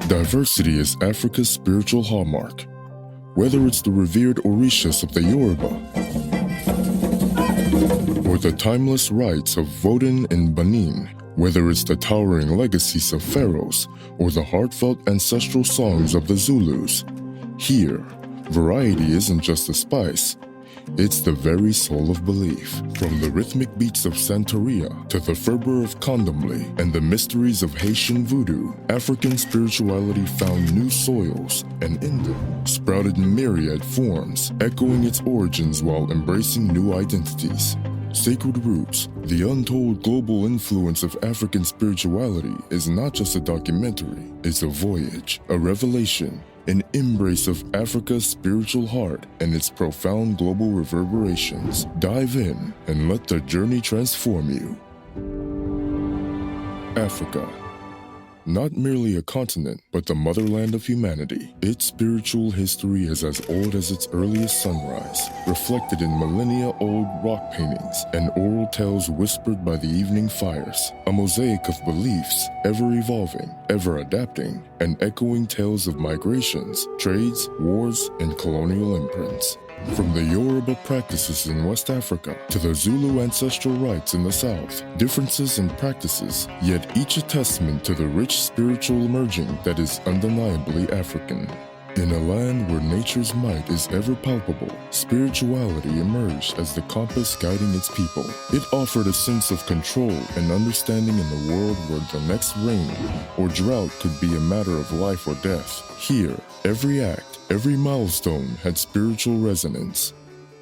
Diversity is Africa's spiritual hallmark. Whether it's the revered Orishas of the Yoruba, or the timeless rites of Vodun in Benin, whether it's the towering legacies of pharaohs, or the heartfelt ancestral songs of the Zulus, here, variety isn't just a spice, it's the very soul of belief. From the rhythmic beats of Santeria to the fervor of Candomblé and the mysteries of Haitian voodoo, African spirituality found new soils and in them sprouted myriad forms, echoing its origins while embracing new identities. Sacred Roots, the untold global influence of African spirituality is not just a documentary, it's a voyage, a revelation, an embrace of Africa's spiritual heart and its profound global reverberations. Dive in and let the journey transform you. Africa. Not merely a continent, but the motherland of humanity. Its spiritual history is as old as its earliest sunrise, reflected in millennia-old rock paintings and oral tales whispered by the evening fires. A mosaic of beliefs, ever evolving, ever adapting, and echoing tales of migrations, trades, wars, and colonial imprints. From the Yoruba practices in West Africa to the Zulu ancestral rites in the South, differences in practices, yet each a testament to the rich spiritual merging that is undeniably African. In a land where nature's might is ever palpable, spirituality emerged as the compass guiding its people. It offered a sense of control and understanding in a world where the next rain or drought could be a matter of life or death. Here, every act, every milestone had spiritual resonance.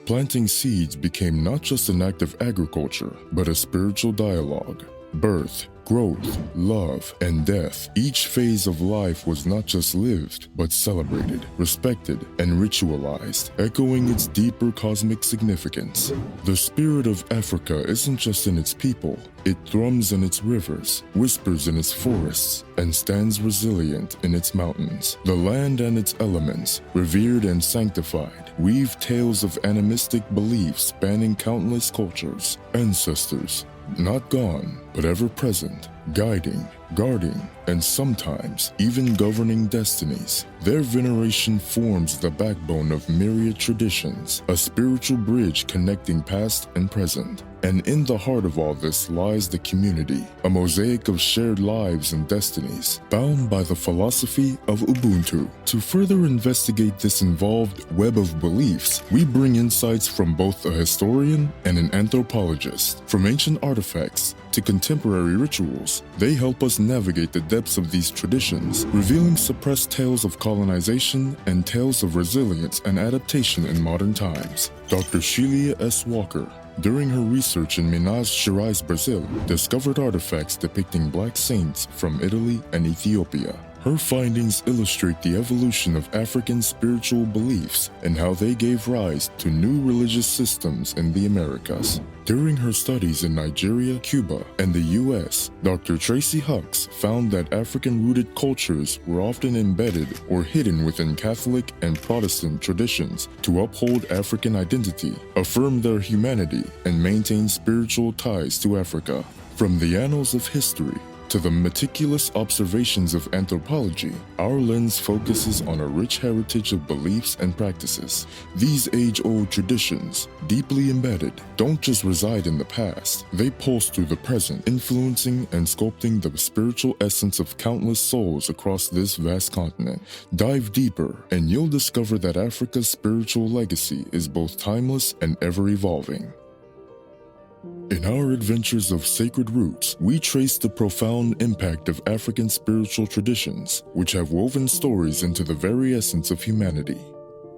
Planting seeds became not just an act of agriculture, but a spiritual dialogue. Birth, growth, love, and death. Each phase of life was not just lived, but celebrated, respected, and ritualized, echoing its deeper cosmic significance. The spirit of Africa isn't just in its people. It thrums in its rivers, whispers in its forests, and stands resilient in its mountains. The land and its elements, revered and sanctified, weave tales of animistic beliefs spanning countless cultures. Ancestors, not gone, but ever present, guiding, guarding, and sometimes even governing destinies. Their veneration forms the backbone of myriad traditions, a spiritual bridge connecting past and present. And in the heart of all this lies the community, a mosaic of shared lives and destinies, bound by the philosophy of Ubuntu. To further investigate this involved web of beliefs, we bring insights from both a historian and an anthropologist. From ancient artifacts to contemporary rituals, they help us navigate the depths of these traditions, revealing suppressed tales of colonization and tales of resilience and adaptation in modern times. Dr. Shelia S. Walker, during her research in Minas Gerais, Brazil, discovered artifacts depicting Black saints from Italy and Ethiopia. Her findings illustrate the evolution of African spiritual beliefs and how they gave rise to new religious systems in the Americas. During her studies in Nigeria, Cuba, and the US, Dr. Tracy Hucks found that African-rooted cultures were often embedded or hidden within Catholic and Protestant traditions to uphold African identity, affirm their humanity, and maintain spiritual ties to Africa. From the annals of history to the meticulous observations of anthropology, our lens focuses on a rich heritage of beliefs and practices. These age-old traditions, deeply embedded, don't just reside in the past. They pulse through the present, influencing and sculpting the spiritual essence of countless souls across this vast continent. Dive deeper, and you'll discover that Africa's spiritual legacy is both timeless and ever-evolving. In our adventures of Sacred Roots, we trace the profound impact of African spiritual traditions, which have woven stories into the very essence of humanity.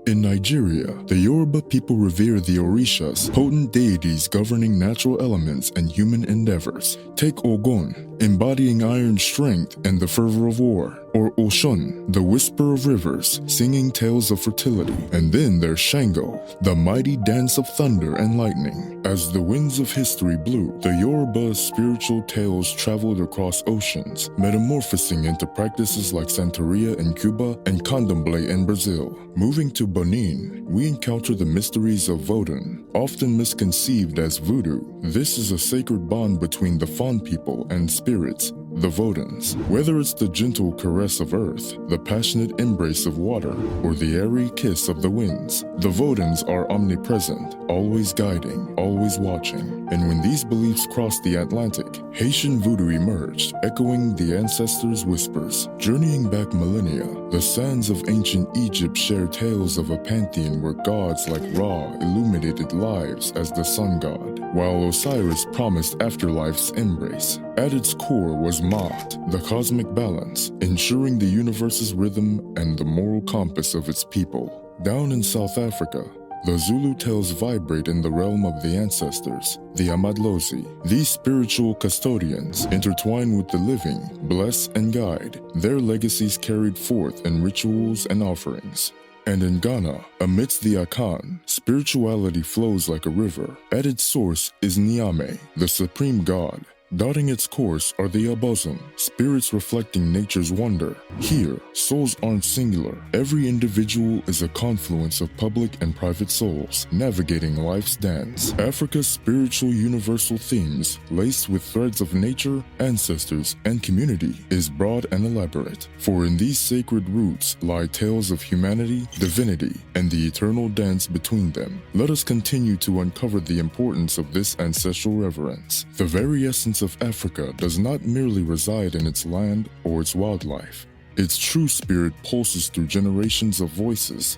In Nigeria, the Yoruba people revere the Orishas, potent deities governing natural elements and human endeavors. Take Ogun, embodying iron strength and the fervor of war, or Oshun, the whisper of rivers, singing tales of fertility. And then there's Shango, the mighty dance of thunder and lightning. As the winds of history blew, the Yoruba's spiritual tales traveled across oceans, metamorphosing into practices like Santeria in Cuba and Candomblé in Brazil. Moving to Benin, we encounter the mysteries of Vodun, often misconceived as voodoo. This is a sacred bond between the Fon people and spirits, the Vodans. Whether it's the gentle caress of earth, the passionate embrace of water, or the airy kiss of the winds, the Vodans are omnipresent, always guiding, always watching. And when these beliefs crossed the Atlantic, Haitian voodoo emerged, echoing the ancestors' whispers. Journeying back millennia, the sands of ancient Egypt share tales of a pantheon where gods like Ra illuminated lives as the sun god, while Osiris promised afterlife's embrace. At its core was Maat, the cosmic balance, ensuring the universe's rhythm and the moral compass of its people. Down in South Africa, the Zulu tales vibrate in the realm of the ancestors, the Amadlozi. These spiritual custodians intertwine with the living, bless and guide, their legacies carried forth in rituals and offerings. And in Ghana, amidst the Akan, spirituality flows like a river. At its source is Nyame, the supreme god. Dotting its course are the Abosom, spirits reflecting nature's wonder. Here, souls aren't singular. Every individual is a confluence of public and private souls, navigating life's dance. Africa's spiritual universal themes, laced with threads of nature, ancestors, and community, is broad and elaborate. For in these sacred roots lie tales of humanity, divinity, and the eternal dance between them. Let us continue to uncover the importance of this ancestral reverence. The very essence of Africa does not merely reside in its land or its wildlife. Its true spirit pulses through generations of voices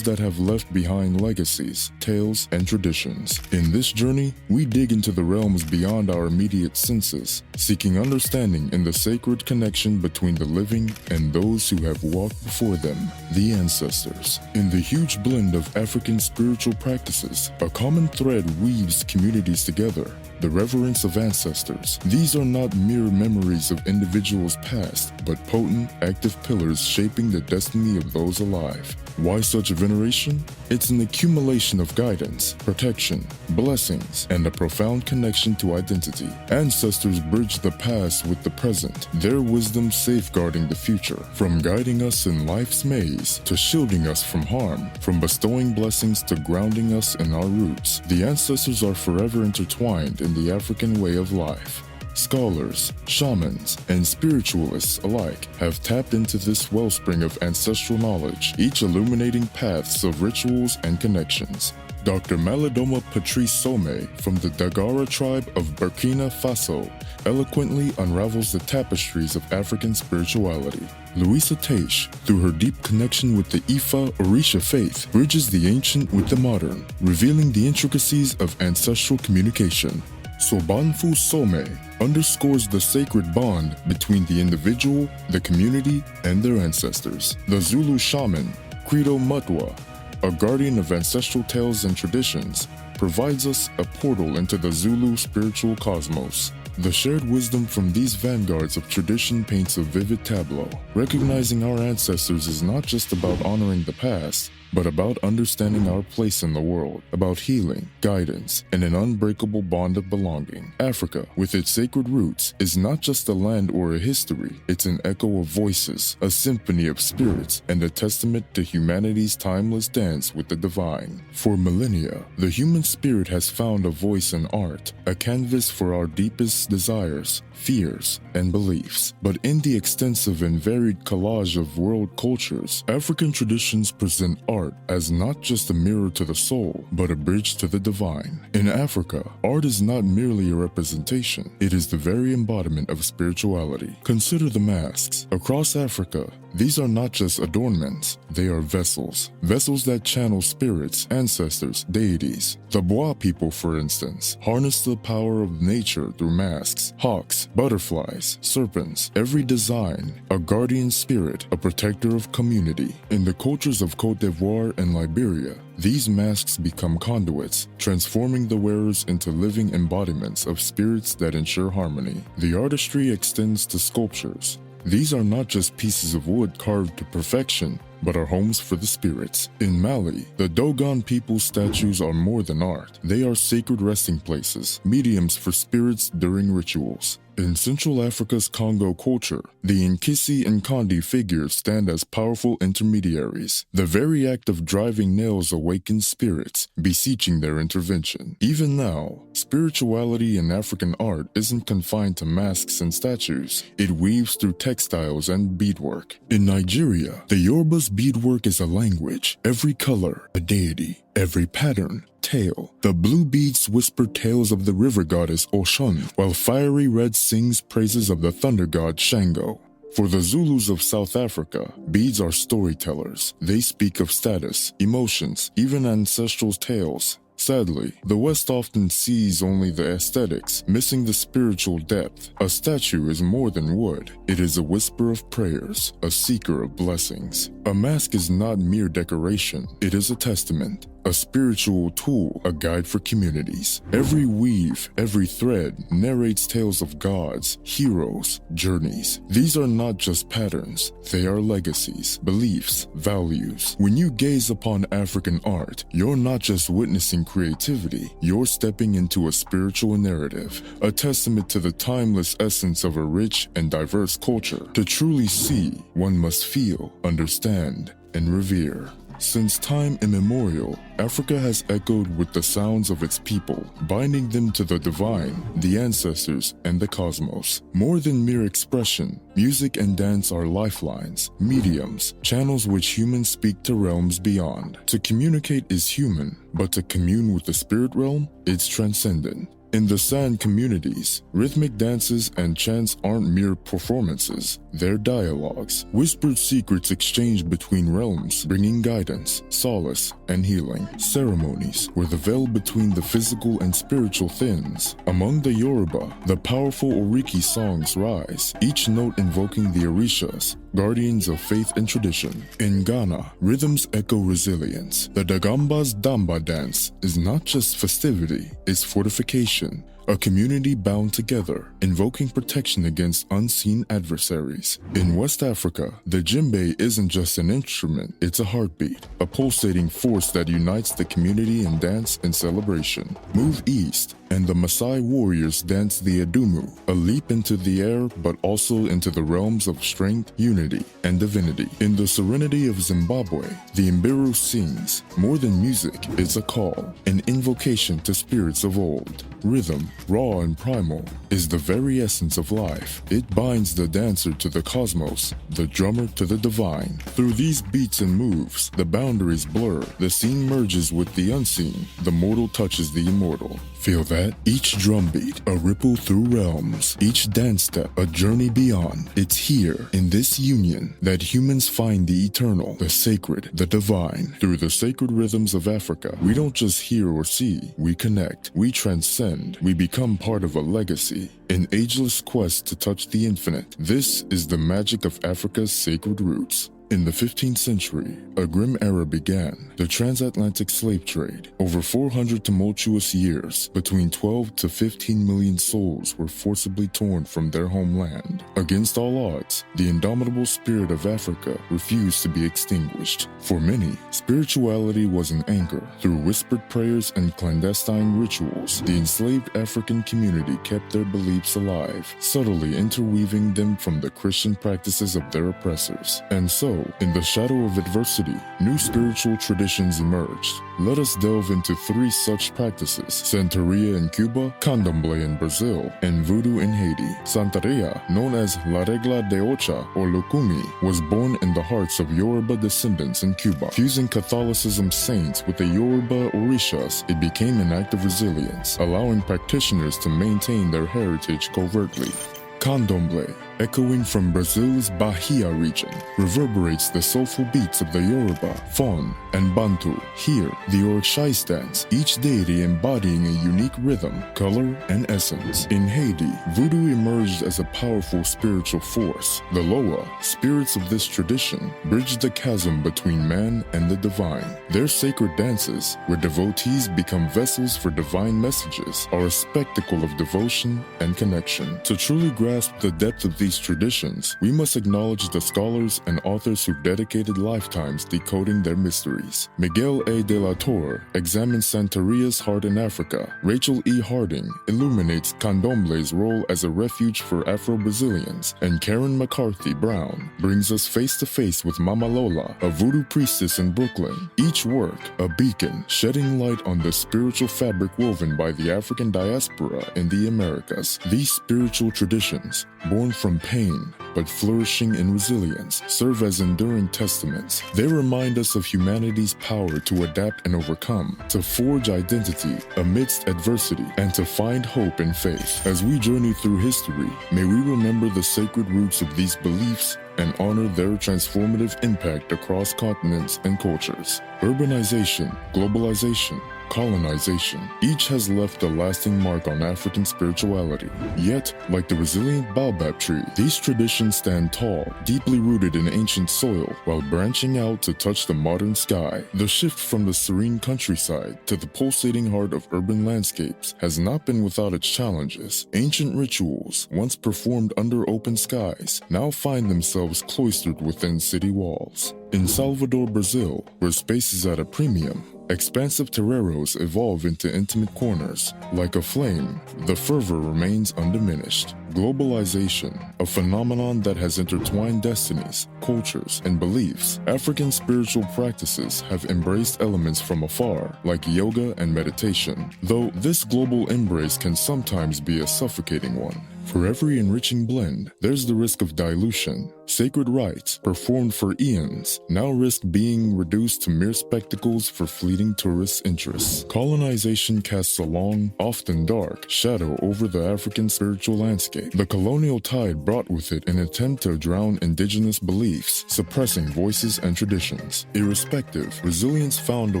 that have left behind legacies, tales, and traditions. In this journey, we dig into the realms beyond our immediate senses, seeking understanding in the sacred connection between the living and those who have walked before them, the ancestors. In the huge blend of African spiritual practices, a common thread weaves communities together. The reverence of ancestors. These are not mere memories of individuals past, but potent, active pillars shaping the destiny of those alive. Why such veneration? It's an accumulation of guidance, protection, blessings, and a profound connection to identity. Ancestors bridge the past with the present, their wisdom safeguarding the future, from guiding us in life's maze to shielding us from harm, from bestowing blessings to grounding us in our roots. The ancestors are forever intertwined in the African way of life. Scholars, shamans, and spiritualists alike have tapped into this wellspring of ancestral knowledge, each illuminating paths of rituals and connections. Dr. Malidoma Patrice Some from the Dagara tribe of Burkina Faso eloquently unravels the tapestries of African spirituality. Louisa Teish, through her deep connection with the Ifa Orisha faith, bridges the ancient with the modern, revealing the intricacies of ancestral communication. Sobanfu Some underscores the sacred bond between the individual, the community, and their ancestors. The Zulu shaman, Credo Mutwa, a guardian of ancestral tales and traditions, provides us a portal into the Zulu spiritual cosmos. The shared wisdom from these vanguards of tradition paints a vivid tableau. Recognizing our ancestors is not just about honoring the past, but about understanding our place in the world, about healing, guidance, and an unbreakable bond of belonging. Africa, with its sacred roots, is not just a land or a history, it's an echo of voices, a symphony of spirits, and a testament to humanity's timeless dance with the divine. For millennia, the human spirit has found a voice in art, a canvas for our deepest desires, fears, and beliefs. But in the extensive and varied collage of world cultures, African traditions present art as not just a mirror to the soul, but a bridge to the divine. In Africa, art is not merely a representation, it is the very embodiment of spirituality. Consider the masks. Across Africa, these are not just adornments, they are vessels. Vessels that channel spirits, ancestors, deities. The Bois people, for instance, harness the power of nature through masks, hawks, butterflies, serpents. Every design, a guardian spirit, a protector of community. In the cultures of Côte d'Ivoire and Liberia, these masks become conduits, transforming the wearers into living embodiments of spirits that ensure harmony. The artistry extends to sculptures. These are not just pieces of wood carved to perfection, but are homes for the spirits. In Mali, the Dogon people's statues are more than art. They are sacred resting places, mediums for spirits during rituals. In Central Africa's Congo culture, the Nkisi and Kondi figures stand as powerful intermediaries. The very act of driving nails awakens spirits, beseeching their intervention. Even now, spirituality in African art isn't confined to masks and statues. It weaves through textiles and beadwork. In Nigeria, the Yoruba's beadwork is a language, every color, a deity, every pattern, tale. The blue beads whisper tales of the river goddess Oshun, while fiery red sings praises of the thunder god Shango. For the Zulus of South Africa, beads are storytellers. They speak of status, emotions, even ancestral tales. Sadly, the West often sees only the aesthetics, missing the spiritual depth. A statue is more than wood. It is a whisper of prayers, a seeker of blessings. A mask is not mere decoration. It is a testament, a spiritual tool, a guide for communities. Every weave, every thread narrates tales of gods, heroes, journeys. These are not just patterns. They are legacies, beliefs, values. When you gaze upon African art, you're not just witnessing creativity, you're stepping into a spiritual narrative, a testament to the timeless essence of a rich and diverse culture. To truly see, one must feel, understand, and revere. Since time immemorial, Africa has echoed with the sounds of its people, binding them to the divine, the ancestors, and the cosmos. More than mere expression, music and dance are lifelines, mediums, channels which humans speak to realms beyond. To communicate is human, but to commune with the spirit realm, it's transcendent. In the San communities, rhythmic dances and chants aren't mere performances, they're dialogues, whispered secrets exchanged between realms, bringing guidance, solace, and healing. Ceremonies where the veil between the physical and spiritual thins. Among the Yoruba, the powerful Oriki songs rise, each note invoking the Orishas, guardians of faith and tradition. In Ghana, rhythms echo resilience. The Dagamba's Damba dance is not just festivity, it's fortification. A community bound together, invoking protection against unseen adversaries. In West Africa, the djembe isn't just an instrument, it's a heartbeat, a pulsating force that unites the community in dance and celebration. Move east, and the Maasai warriors dance the Adumu, a leap into the air but also into the realms of strength, unity, and divinity. In the serenity of Zimbabwe, the Mbiru sings. More than music, it's a call, an invocation to spirits of old. Rhythm, raw and primal, is the very essence of life. It binds the dancer to the cosmos, the drummer to the divine. Through these beats and moves, the boundaries blur, the seen merges with the unseen, the mortal touches the immortal. Feel that? Each drumbeat, a ripple through realms. Each dance step, a journey beyond. It's here, in this union, that humans find the eternal, the sacred, the divine. Through the sacred rhythms of Africa, we don't just hear or see, we connect, we transcend, we become part of a legacy. An ageless quest to touch the infinite. This is the magic of Africa's sacred roots. In the 15th century, a grim era began, the transatlantic slave trade. Over 400 tumultuous years, between 12 to 15 million souls were forcibly torn from their homeland. Against all odds, the indomitable spirit of Africa refused to be extinguished. For many, spirituality was an anchor. Through whispered prayers and clandestine rituals, the enslaved African community kept their beliefs alive, subtly interweaving them from the Christian practices of their oppressors. And so, in the shadow of adversity, new spiritual traditions emerged. Let us delve into three such practices: Santeria in Cuba, Candomblé in Brazil, and Voodoo in Haiti. Santeria, known as La Regla de Ocha or Lukumi, was born in the hearts of Yoruba descendants in Cuba. Fusing Catholicism saints with the Yoruba Orishas, it became an act of resilience, allowing practitioners to maintain their heritage covertly. Candomblé, echoing from Brazil's Bahia region, reverberates the soulful beats of the Yoruba, Fon, and Bantu. Here, the Orishais dance, each deity embodying a unique rhythm, color, and essence. In Haiti, Voodoo emerged as a powerful spiritual force. The Loa, spirits of this tradition, bridged the chasm between man and the divine. Their sacred dances, where devotees become vessels for divine messages, are a spectacle of devotion and connection. To truly grasp grasp the depth of these traditions, we must acknowledge the scholars and authors who've dedicated lifetimes decoding their mysteries. Miguel A. de la Torre examines Santeria's heart in Africa. Rachel E. Harding illuminates Candomble's role as a refuge for Afro-Brazilians. And Karen McCarthy Brown brings us face-to-face with Mama Lola, a voodoo priestess in Brooklyn. Each work, a beacon, shedding light on the spiritual fabric woven by the African diaspora in the Americas. These spiritual traditions, born from pain but flourishing in resilience, serve as enduring testaments. They remind us of humanity's power to adapt and overcome, to forge identity amidst adversity, and to find hope and faith. As we journey through history, may we remember the sacred roots of these beliefs and honor their transformative impact across continents and cultures. Urbanization, globalization, colonization, each has left a lasting mark on African spirituality. Yet, like the resilient baobab tree, these traditions stand tall, deeply rooted in ancient soil, while branching out to touch the modern sky. The shift from the serene countryside to the pulsating heart of urban landscapes has not been without its challenges. Ancient rituals, once performed under open skies, now find themselves cloistered within city walls. In Salvador, Brazil, where space is at a premium, expansive terreiros evolve into intimate corners. Like a flame, the fervor remains undiminished. Globalization, a phenomenon that has intertwined destinies, cultures, and beliefs. African spiritual practices have embraced elements from afar, like yoga and meditation, though this global embrace can sometimes be a suffocating one. For every enriching blend, there's the risk of dilution. Sacred rites, performed for eons, now risk being reduced to mere spectacles for fleeting tourist interests. Colonization casts a long, often dark, shadow over the African spiritual landscape. The colonial tide brought with it an attempt to drown indigenous beliefs, suppressing voices and traditions. Irrespective, resilience found a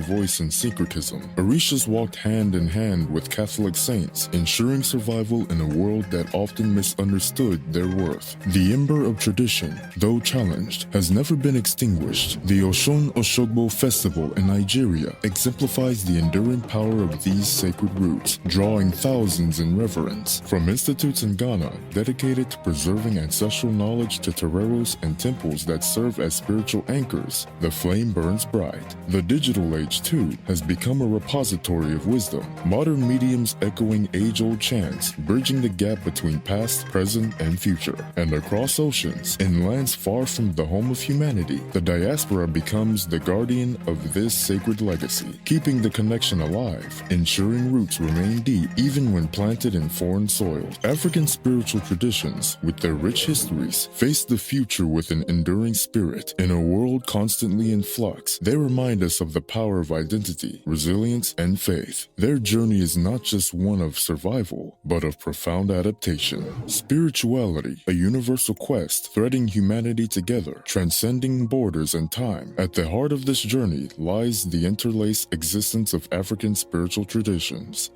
voice in syncretism. Orishas walked hand in hand with Catholic saints, ensuring survival in a world that often misunderstood their worth. The ember of tradition, though challenged, has never been extinguished. The Oshun Oshogbo Festival in Nigeria exemplifies the enduring power of these sacred roots, drawing thousands in reverence. From institutes in Ghana dedicated to preserving ancestral knowledge to terreiros and temples that serve as spiritual anchors, the flame burns bright. The digital age, too, has become a repository of wisdom. Modern mediums echoing age-old chants, bridging the gap between past, present, and future. And across oceans, in lands far from the home of humanity, the diaspora becomes the guardian of this sacred legacy, keeping the connection alive, ensuring roots remain deep even when planted in foreign soil. African spiritual traditions, with their rich histories, face the future with an enduring spirit. In a world constantly in flux, they remind us of the power of identity, resilience, and faith. Their journey is not just one of survival, but of profound adaptation. Spirituality, a universal quest threading humanity together, transcending borders and time. At the heart of this journey lies the interlaced existence of African spiritual traditions.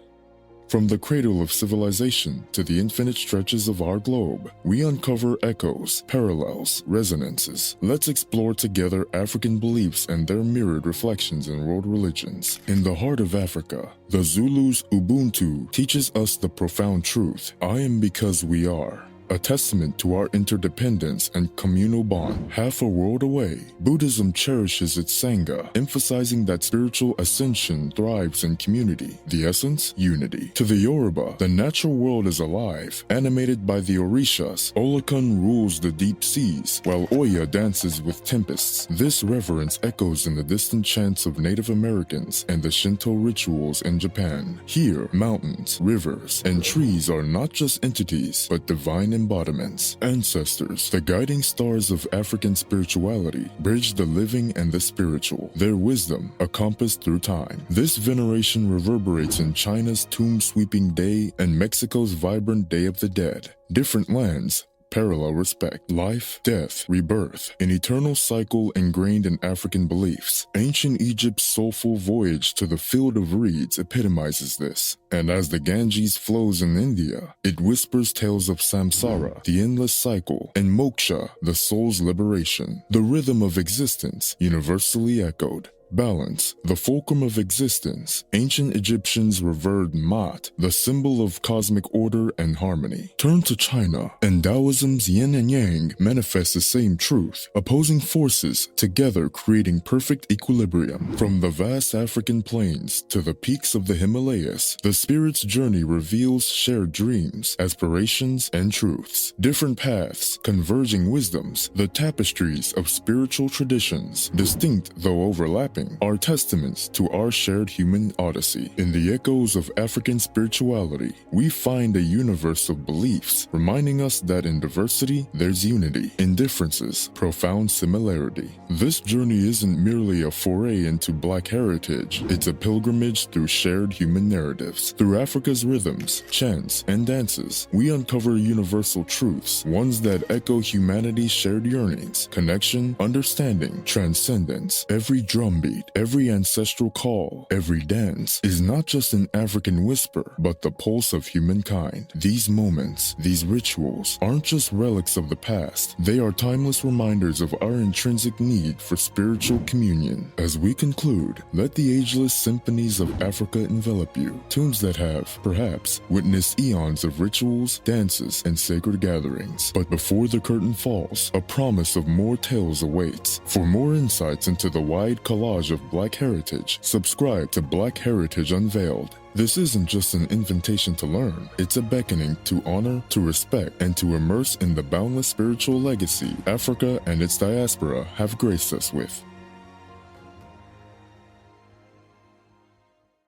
From the cradle of civilization to the infinite stretches of our globe, we uncover echoes, parallels, resonances. Let's explore together African beliefs and their mirrored reflections in world religions. In the heart of Africa, the Zulu's Ubuntu teaches us the profound truth: I am because we are. A testament to our interdependence and communal bond. Half a world away, Buddhism cherishes its Sangha, emphasizing that spiritual ascension thrives in community. The essence? Unity. To the Yoruba, the natural world is alive, animated by the Orishas. Olokun rules the deep seas, while Oya dances with tempests. This reverence echoes in the distant chants of Native Americans and the Shinto rituals in Japan. Here, mountains, rivers, and trees are not just entities, but divine embodiments. Ancestors, the guiding stars of African spirituality, bridge the living and the spiritual. Their wisdom, a compass through time. This veneration reverberates in China's tomb-sweeping day and Mexico's vibrant Day of the Dead. Different lands, parallel respect. Life, death, rebirth, an eternal cycle ingrained in African beliefs. Ancient Egypt's soulful voyage to the field of reeds epitomizes this. And as the Ganges flows in India, it whispers tales of samsara, the endless cycle, and moksha, the soul's liberation. The rhythm of existence, universally echoed. Balance, the fulcrum of existence. Ancient Egyptians revered Maat, the symbol of cosmic order and harmony. Turn to China, and Taoism's yin and yang manifest the same truth, opposing forces together creating perfect equilibrium. From the vast African plains to the peaks of the Himalayas, the spirit's journey reveals shared dreams, aspirations, and truths. Different paths, converging wisdoms, the tapestries of spiritual traditions, distinct though overlapping, are testaments to our shared human odyssey. In the echoes of African spirituality, we find a universe of beliefs, reminding us that in diversity, there's unity. In differences, profound similarity. This journey isn't merely a foray into Black heritage, it's a pilgrimage through shared human narratives. Through Africa's rhythms, chants, and dances, we uncover universal truths, ones that echo humanity's shared yearnings, connection, understanding, transcendence. Every drumbeat, every ancestral call, every dance is not just an African whisper, but the pulse of humankind. These moments, these rituals, aren't just relics of the past. They are timeless reminders of our intrinsic need for spiritual communion. As we conclude, let the ageless symphonies of Africa envelop you. Tunes that have, perhaps, witnessed eons of rituals, dances, and sacred gatherings. But before the curtain falls, a promise of more tales awaits. For more insights into the wide collage of Black heritage, subscribe to Black Heritage Unveiled. This isn't just an invitation to learn, it's a beckoning to honor, to respect, and to immerse in the boundless spiritual legacy Africa and its diaspora have graced us with.